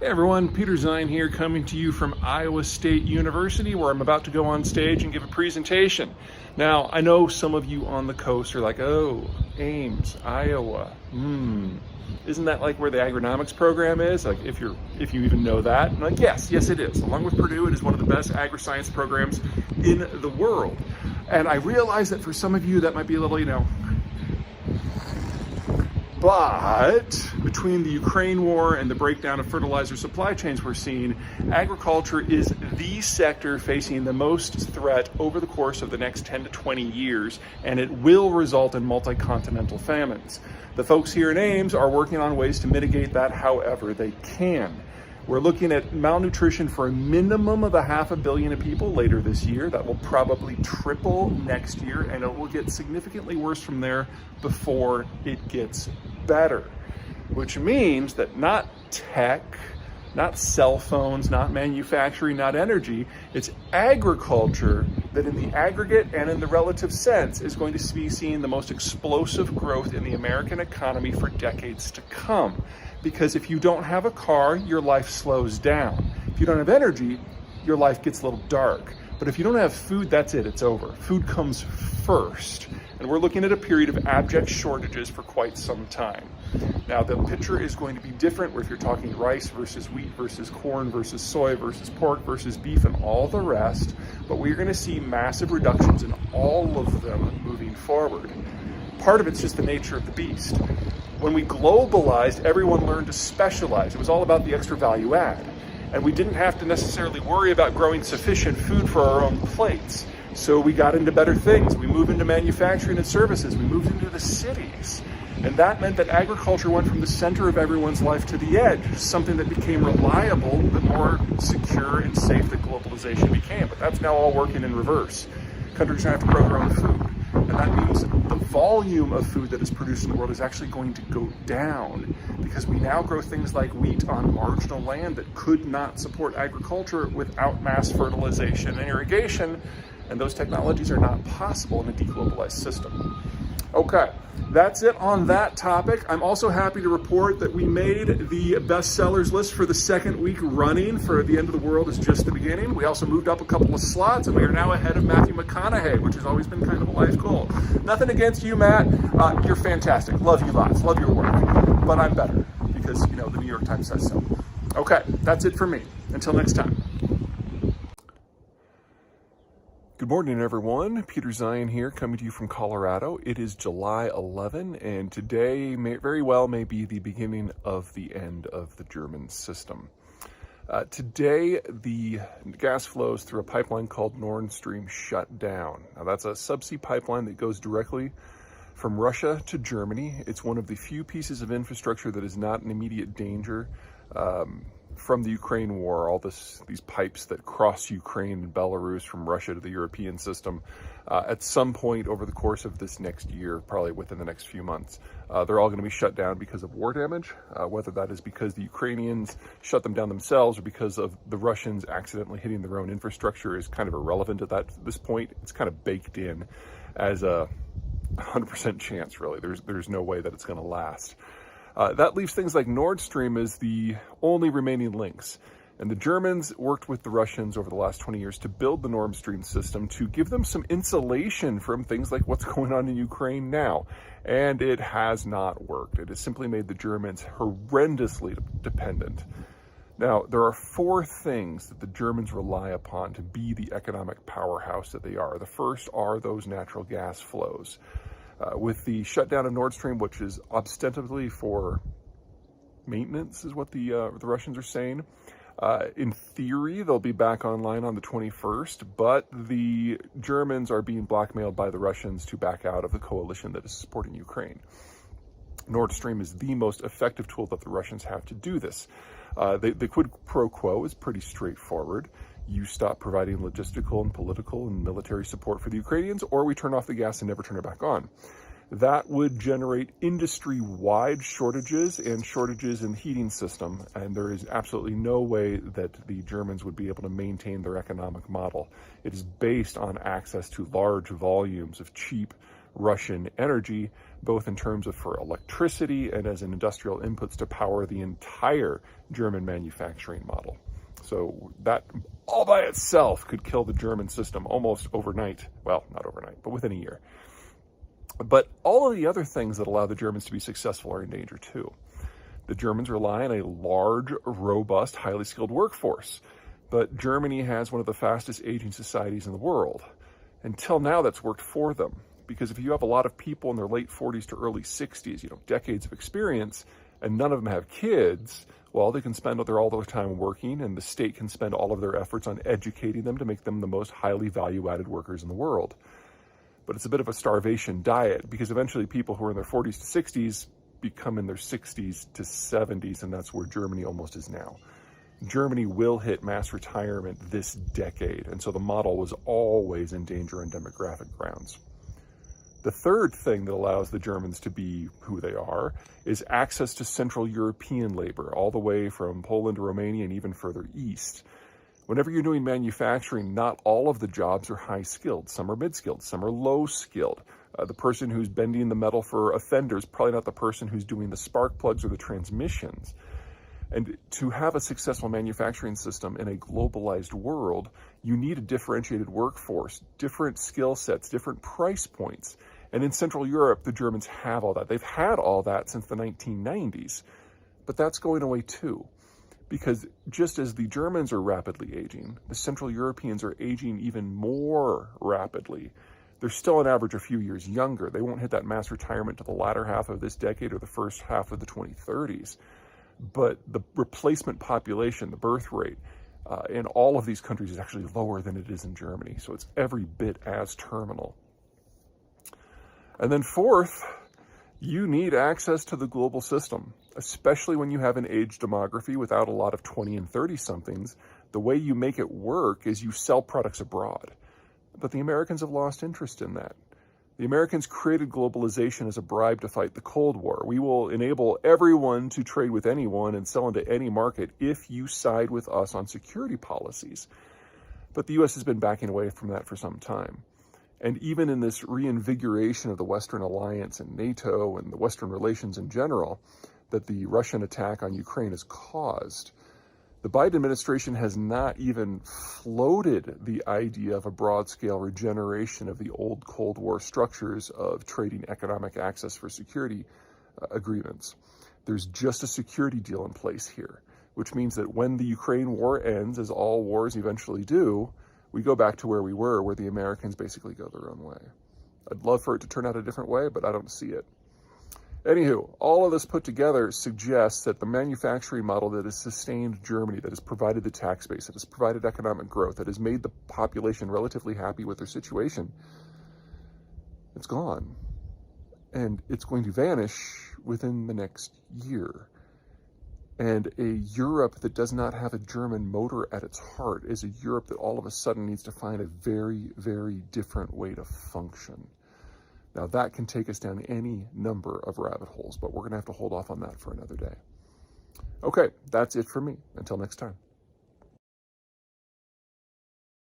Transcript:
Hey everyone, Peter Zeihan here, coming to you from Iowa State University, where I'm about to go on stage and give a presentation. Now, I know some of you on the coast are like, oh, Ames, Iowa, isn't that like where the agronomics program is? Like, if you even know that. I'm like, yes, it is. Along with Purdue, it is one of the best agri-science programs in the world. And I realize that for some of you, that might be a little, but between the Ukraine war and the breakdown of fertilizer supply chains we're seeing, agriculture is the sector facing the most threat over the course of the next 10 to 20 years, and it will result in multi-continental famines. The folks here in Ames are working on ways to mitigate that however they can. We're looking at malnutrition for a minimum of 500 million people later this year. That will probably triple next year, and it will get significantly worse from there before it gets better. Which means that not tech, not cell phones, not manufacturing, not energy, it's agriculture that in the aggregate and in the relative sense is going to be seeing the most explosive growth in the American economy for decades to come. Because if you don't have a car, your life slows down. If you don't have energy, your life gets a little dark. But if you don't have food, that's it, it's over. Food comes first. And we're looking at a period of abject shortages for quite some time. Now, the picture is going to be different where if you're talking rice versus wheat versus corn versus soy versus pork versus beef and all the rest, but we're going to see massive reductions in all of them moving forward. Part of it's just the nature of the beast. When we globalized, everyone learned to specialize. It was all about the extra value add. And we didn't have to necessarily worry about growing sufficient food for our own plates. So we got into better things. We moved into manufacturing and services. We moved into the cities. And that meant that agriculture went from the center of everyone's life to the edge, something that became reliable, the more secure and safe that globalization became. But that's now all working in reverse. Countries don't have to grow their own food. And that means the volume of food that is produced in the world is actually going to go down because we now grow things like wheat on marginal land that could not support agriculture without mass fertilization and irrigation. And those technologies are not possible in a deglobalized system. Okay, that's it on that topic. I'm also happy to report that we made the bestsellers list for the second week running for The End of the World is Just the Beginning. We also moved up a couple of slots, and we are now ahead of Matthew McConaughey, which has always been kind of a life goal. Nothing against you, Matt. You're fantastic. Love you lots. Love your work. But I'm better because, the New York Times says so. Okay, that's it for me. Until next time. Good morning, everyone. Peter Zeihan here, coming to you from Colorado. It is July 11, and today very well may be the beginning of the end of the German system. Today, the gas flows through a pipeline called Nord Stream shut down. Now, that's a subsea pipeline that goes directly from Russia to Germany. It's one of the few pieces of infrastructure that is not in immediate danger from the Ukraine war, all these pipes that cross Ukraine and Belarus from Russia to the European system. At some point over the course of this next year, probably within the next few months, they're all going to be shut down because of war damage, whether that is because the Ukrainians shut them down themselves or because of the Russians accidentally hitting their own infrastructure is kind of irrelevant at this point. It's kind of baked in as a 100% chance, really. There's no way that it's going to last. That leaves things like Nord Stream as the only remaining links. And the Germans worked with the Russians over the last 20 years to build the Nord Stream system to give them some insulation from things like what's going on in Ukraine now. And it has not worked. It has simply made the Germans horrendously dependent. Now, there are 4 things that the Germans rely upon to be the economic powerhouse that they are. The first are those natural gas flows. With the shutdown of Nord Stream, which is ostensibly for maintenance, is what the Russians are saying. In theory, they'll be back online on the 21st, but the Germans are being blackmailed by the Russians to back out of the coalition that is supporting Ukraine. Nord Stream is the most effective tool that the Russians have to do this. The quid pro quo is pretty straightforward. You stop providing logistical and political and military support for the Ukrainians, or we turn off the gas and never turn it back on. That would generate industry-wide shortages and shortages in the heating system, and there is absolutely no way that the Germans would be able to maintain their economic model. It is based on access to large volumes of cheap, Russian energy, both in terms of for electricity and as an industrial inputs to power the entire German manufacturing model. So that all by itself could kill the German system almost overnight. Well, not overnight, but within a year. But all of the other things that allow the Germans to be successful are in danger too. The Germans rely on a large, robust, highly skilled workforce. But Germany has one of the fastest aging societies in the world. Until now, that's worked for them. Because if you have a lot of people in their late 40s to early 60s, decades of experience, and none of them have kids, well, they can spend all their time working, and the state can spend all of their efforts on educating them to make them the most highly value-added workers in the world. But it's a bit of a starvation diet, because eventually people who are in their 40s to 60s become in their 60s to 70s, and that's where Germany almost is now. Germany will hit mass retirement this decade, and so the model was always in danger on demographic grounds. The third thing that allows the Germans to be who they are is access to Central European labor, all the way from Poland to Romania and even further east. Whenever you're doing manufacturing, not all of the jobs are high-skilled. Some are mid-skilled, some are low-skilled. The person who's bending the metal for a fender is probably not the person who's doing the spark plugs or the transmissions. And to have a successful manufacturing system in a globalized world, you need a differentiated workforce, different skill sets, different price points. And in Central Europe, the Germans have all that. They've had all that since the 1990s. But that's going away too. Because just as the Germans are rapidly aging, the Central Europeans are aging even more rapidly. They're still on average a few years younger. They won't hit that mass retirement to the latter half of this decade or the first half of the 2030s. But the replacement population, the birth rate, in all of these countries is actually lower than it is in Germany. So it's every bit as terminal. And then fourth, you need access to the global system, especially when you have an aged demography without a lot of 20 and 30-somethings. The way you make it work is you sell products abroad. But the Americans have lost interest in that. The Americans created globalization as a bribe to fight the Cold War. We will enable everyone to trade with anyone and sell into any market if you side with us on security policies. But the U.S. has been backing away from that for some time. And even in this reinvigoration of the Western alliance and NATO and the Western relations in general that the Russian attack on Ukraine has caused, the Biden administration has not even floated the idea of a broad-scale regeneration of the old Cold War structures of trading economic access for security agreements. There's just a security deal in place here, which means that when the Ukraine war ends, as all wars eventually do, we go back to where we were, where the Americans basically go their own way. I'd love for it to turn out a different way, but I don't see it. Anywho, all of this put together suggests that the manufacturing model that has sustained Germany, that has provided the tax base, that has provided economic growth, that has made the population relatively happy with their situation, it's gone. And it's going to vanish within the next year. And a Europe that does not have a German motor at its heart is a Europe that all of a sudden needs to find a very, very different way to function. Now, that can take us down any number of rabbit holes, but we're going to have to hold off on that for another day. Okay, that's it for me. Until next time.